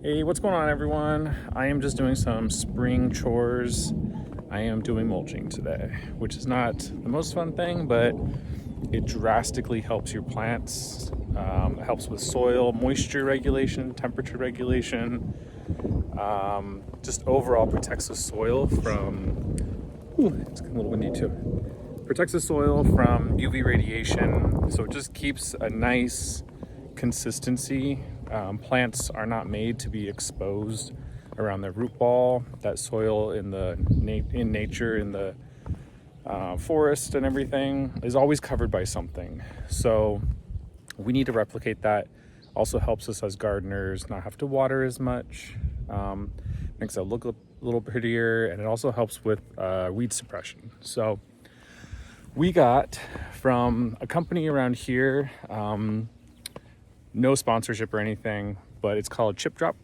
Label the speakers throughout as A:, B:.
A: Hey, what's going on, everyone? I am just doing some spring chores. I am doing mulching today, which is not the most fun thing, but it drastically helps your plants. It helps with soil moisture regulation, temperature regulation, just overall protects the soil from, it's getting a little windy too, protects the soil from UV radiation, so it just keeps a nice consistency. Plants are not made to be exposed around their root ball. That soil in nature, in the forest and everything, is always covered by something. So we need to replicate that. Also helps us as gardeners not have to water as much. Makes it look a little prettier, and it also helps with weed suppression. So we got from a company around here, no sponsorship or anything, but it's called Chip Drop,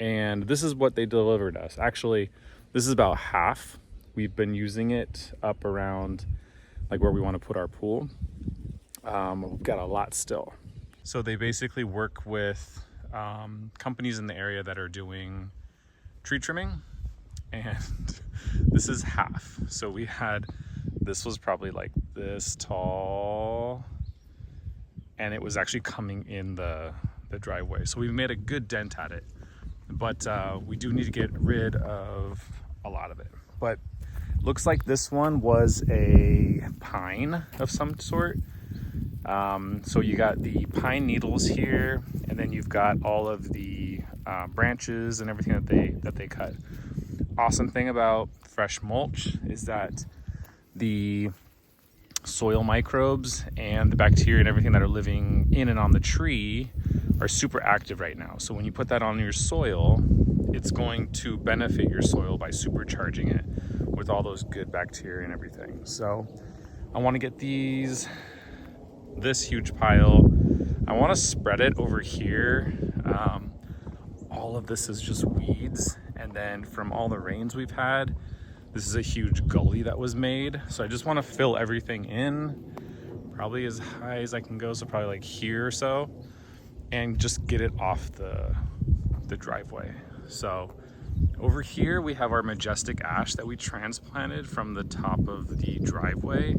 A: and this is what they delivered us. Actually, this is about half. We've been using it up around like where we want to put our pool. We've got a lot still. So they basically work with companies in the area that are doing tree trimming, and this is half. So we had, this was probably like this tall, and it was actually coming in the driveway. So we made a good dent at it, but we do need to get rid of a lot of it. But looks like this one was a pine of some sort. So you got the pine needles here, and then you've got all of the branches and everything that they cut. Awesome thing about fresh mulch is that the soil microbes and the bacteria and everything that are living in and on the tree are super active right now. So when you put that on your soil, it's going to benefit your soil by supercharging it with all those good bacteria and everything. So I want to get this huge pile. I want to spread it over here. All of this is just weeds, and then from all the rains we've had, this is a huge gully that was made. So I just want to fill everything in, probably as high as I can go, so probably like here or so, and just get it off the driveway. So over here we have our majestic ash that we transplanted from the top of the driveway.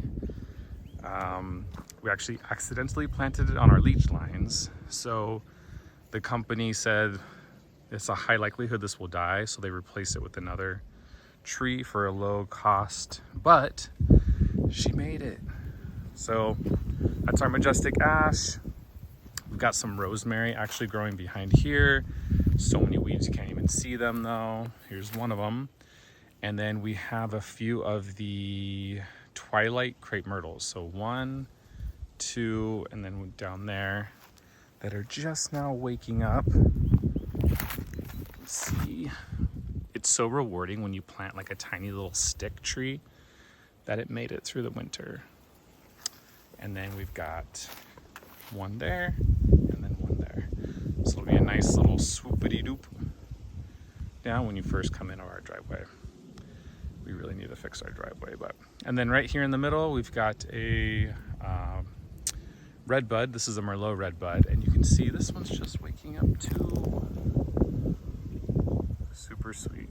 A: We actually accidentally planted it on our leach lines. So the company said it's a high likelihood this will die, so they replaced it with another tree for a low cost, but she made it. So that's our majestic ash. We've got some rosemary actually growing behind here. So many weeds, you can't even see them though. Here's one of them. And then we have a few of the twilight crepe myrtles. So 1, 2, and then down there that are just now waking up. You can see it's so rewarding when you plant like a tiny little stick tree that it made it through the winter. And then we've got one there and then one there. So it'll be a nice little swoopity doop down when you first come into our driveway. We really need to fix our driveway, and then right here in the middle, we've got a red bud. This is a Merlot red bud, and you can see this one's just waking up too. Super sweet.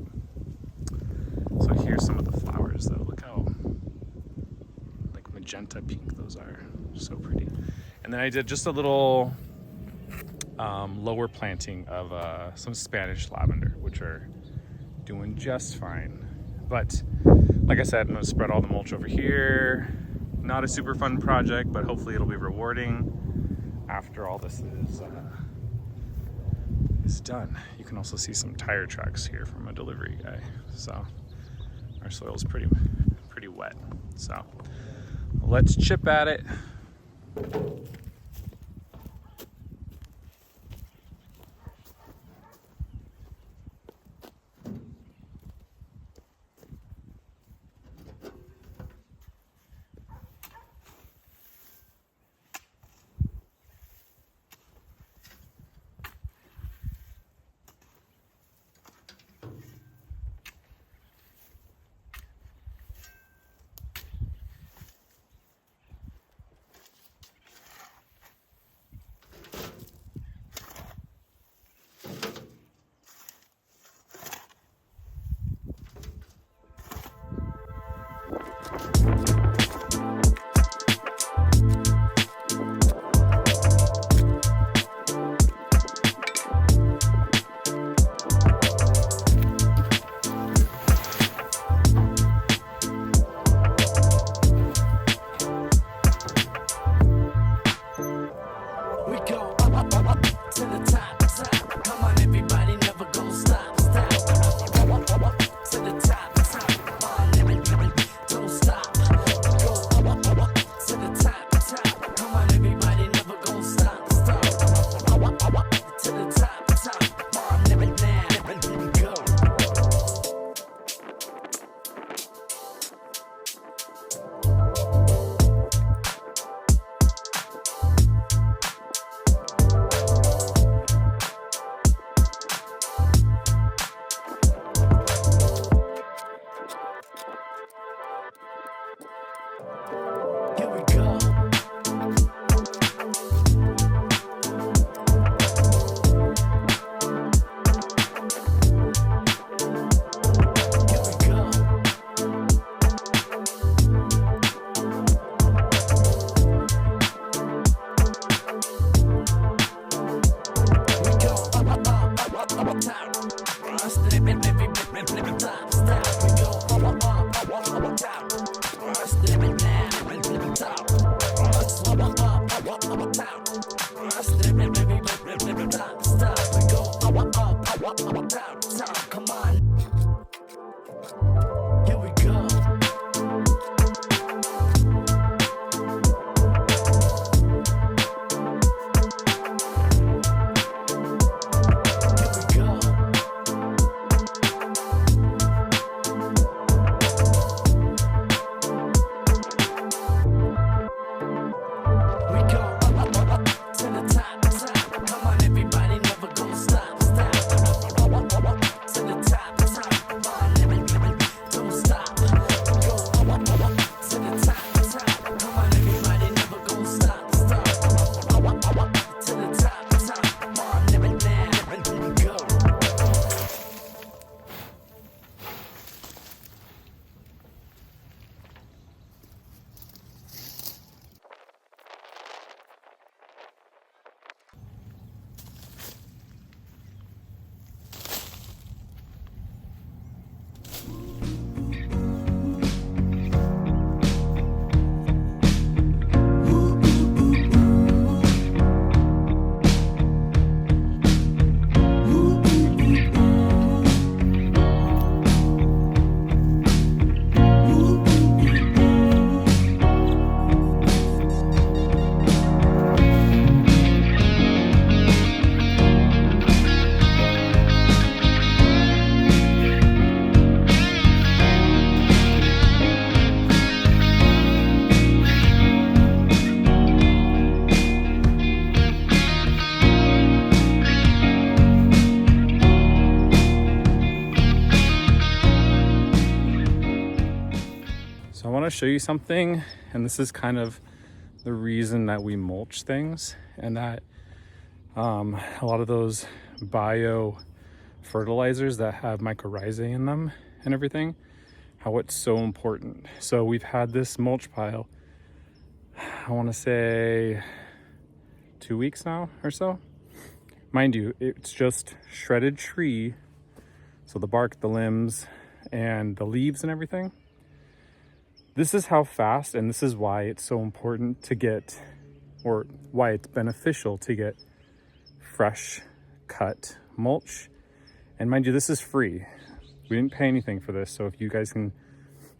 A: So here's some of the flowers though. Look how like magenta pink those are. So pretty. And then I did just a little lower planting of some Spanish lavender, which are doing just fine. But like I said, I'm gonna spread all the mulch over here. Not a super fun project, but hopefully it'll be rewarding after all this is done. You can also see some tire tracks here from a delivery guy. So our soil's pretty wet. So let's chip at it.
B: Come on, here we go.
A: So I want to show you something, and this is kind of the reason that we mulch things, and that a lot of those bio fertilizers that have mycorrhizae in them and everything, how it's so important. So we've had this mulch pile, I want to say 2 weeks now or so. Mind you, it's just shredded tree, so the bark, the limbs, and the leaves and everything. This is how fast, and this is why it's so important to get, or why it's beneficial to get fresh cut mulch. And mind you, this is free. We didn't pay anything for this. So if you guys can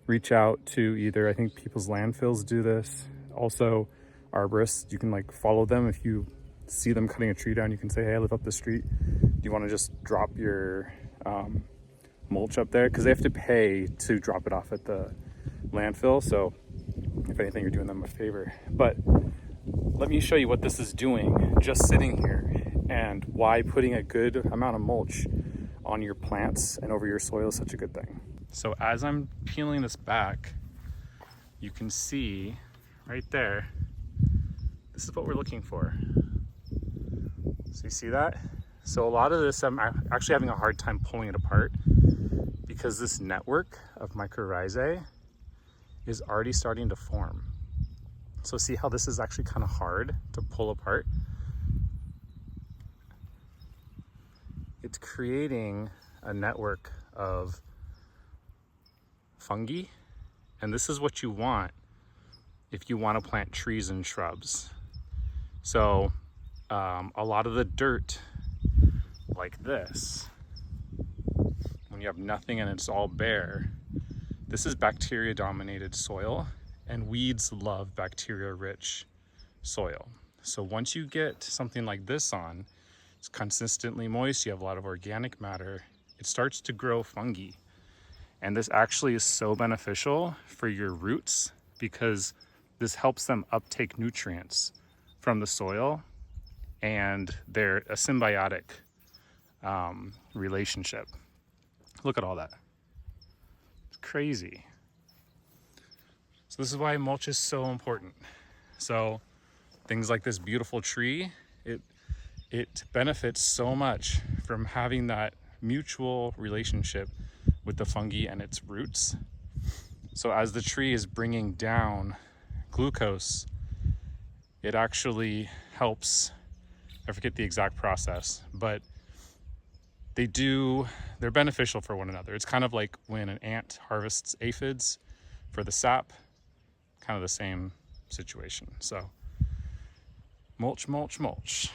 A: reach out to either, I think people's landfills do this. Also arborists, you can like follow them. If you see them cutting a tree down, you can say, hey, I live up the street. Do you want to just drop your mulch up there? Because they have to pay to drop it off at the landfill. So if anything, you're doing them a favor. But let me show you what this is doing just sitting here, and why putting a good amount of mulch on your plants and over your soil is such a good thing. So as I'm peeling this back, you can see right there, this is what we're looking for. So you see that? So a lot of this, I'm actually having a hard time pulling it apart because this network of mycorrhizae is already starting to form. So see how this is actually kind of hard to pull apart? It's creating a network of fungi, and this is what you want if you want to plant trees and shrubs. So a lot of the dirt like this, when you have nothing and it's all bare, this is bacteria dominated soil, and weeds love bacteria rich soil. So once you get something like this on, it's consistently moist, you have a lot of organic matter, it starts to grow fungi. And this actually is so beneficial for your roots because this helps them uptake nutrients from the soil, and they're a symbiotic relationship. Look at all that. It's crazy. So this is why mulch is so important. So things like this beautiful tree, it benefits so much from having that mutual relationship with the fungi and its roots. So as the tree is bringing down glucose, it actually helps, I forget the exact process, but they're beneficial for one another. It's kind of like when an ant harvests aphids for the sap, kind of the same situation. So mulch, mulch, mulch.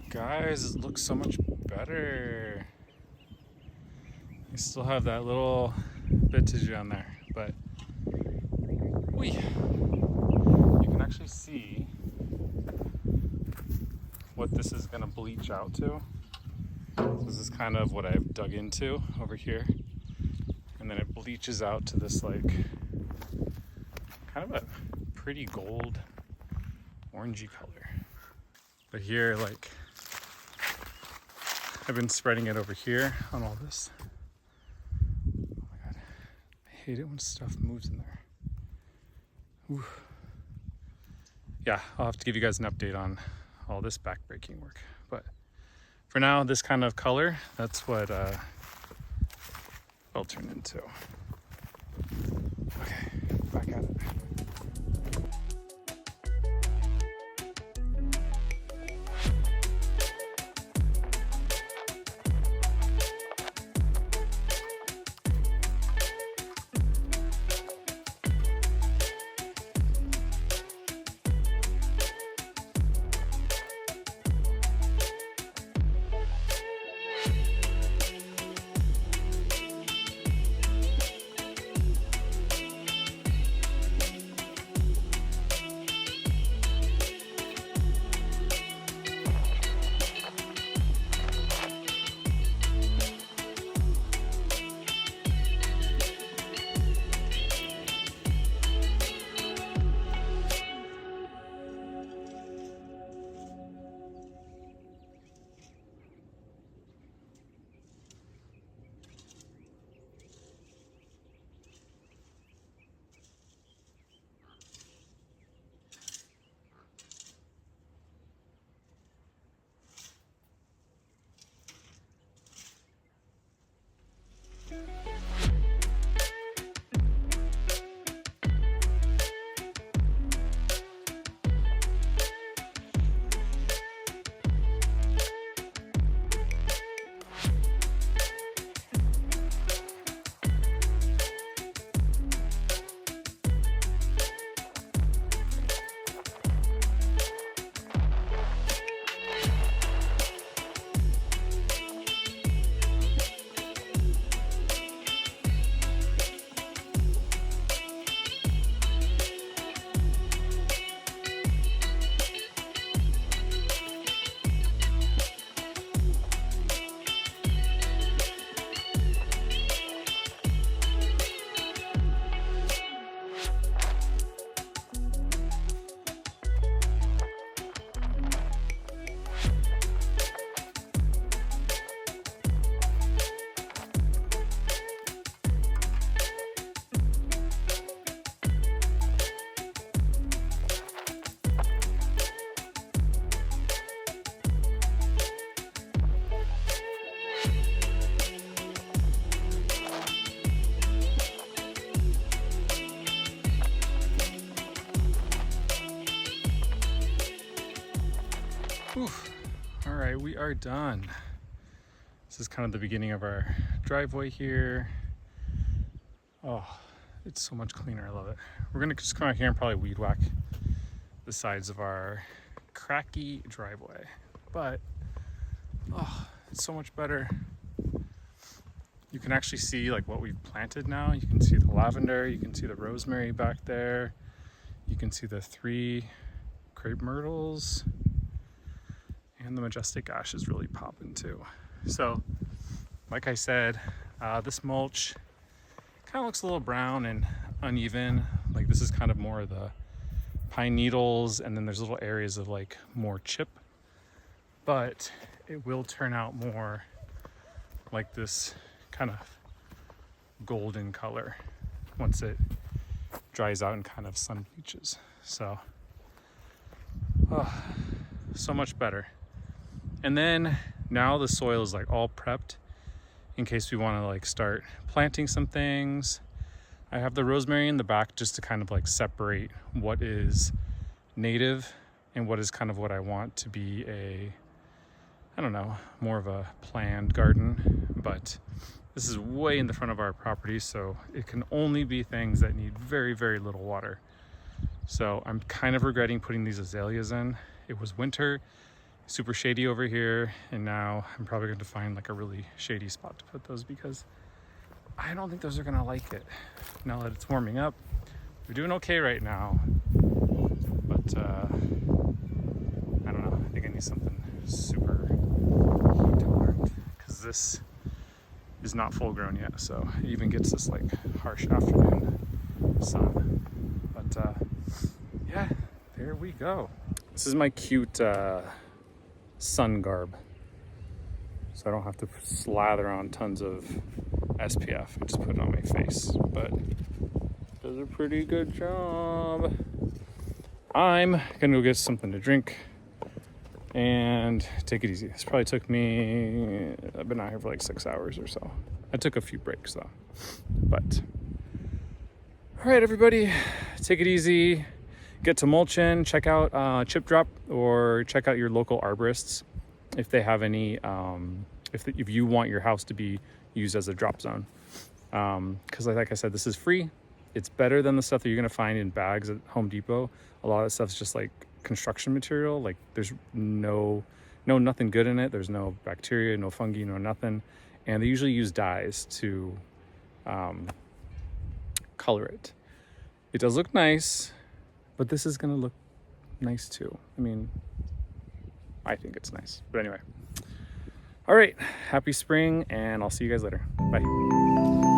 A: Guys, it looks so much better. You still have that little vintage on there, but you can actually see what this is going to bleach out to. So this is kind of what I've dug into over here, and then it bleaches out to this like kind of a pretty gold orangey color. But here, like, I've been spreading it over here on all this. Oh my god, I hate it when stuff moves in there. Ooh. Yeah, I'll have to give you guys an update on all this backbreaking work. But for now, this kind of color, that's what it'll turn into. Okay, back at it. Whew. All right, we are done. This is kind of the beginning of our driveway here. Oh, it's so much cleaner. I love it. We're gonna just come out here and probably weed whack the sides of our cracky driveway, but oh, it's so much better. You can actually see like what we've planted now. You can see the lavender, you can see the rosemary back there. You can see the 3 crepe myrtles. And the majestic ash is really popping too. So, like I said, this mulch kind of looks a little brown and uneven. Like this is kind of more of the pine needles, and then there's little areas of like more chip. But it will turn out more like this kind of golden color once it dries out and kind of sun bleaches. So, so much better. And then now the soil is like all prepped in case we want to like start planting some things. I have the rosemary in the back just to kind of like separate what is native and what is kind of what I want to be a, I don't know, more of a planned garden. But this is way in the front of our property, so it can only be things that need very, very little water. So I'm kind of regretting putting these azaleas in. It was winter, super shady over here, and now I'm probably going to find like a really shady spot to put those because I don't think those are going to like it. Now that it's warming up, we're doing okay right now, but I don't know. I think I need something super tolerant because this is not full grown yet, so it even gets this like harsh afternoon sun. But yeah, there we go. This is my cute sun garb, so I don't have to slather on tons of SPF. I just put it on my face, but it does a pretty good job. I'm gonna go get something to drink and take it easy. This probably took me, I've been out here for like 6 hours or so. I took a few breaks though, but all right, everybody, take it easy. Get to Mulching, check out Chip Drop, or check out your local arborists if they have any, if you want your house to be used as a drop zone. Because like I said, this is free. It's better than the stuff that you're gonna find in bags at Home Depot. A lot of stuff's just like construction material. Like there's nothing good in it. There's no bacteria, no fungi, no nothing. And they usually use dyes to color it. It does look nice, but this is gonna look nice too. I mean, I think it's nice. But anyway. All right, happy spring, and I'll see you guys later. Bye.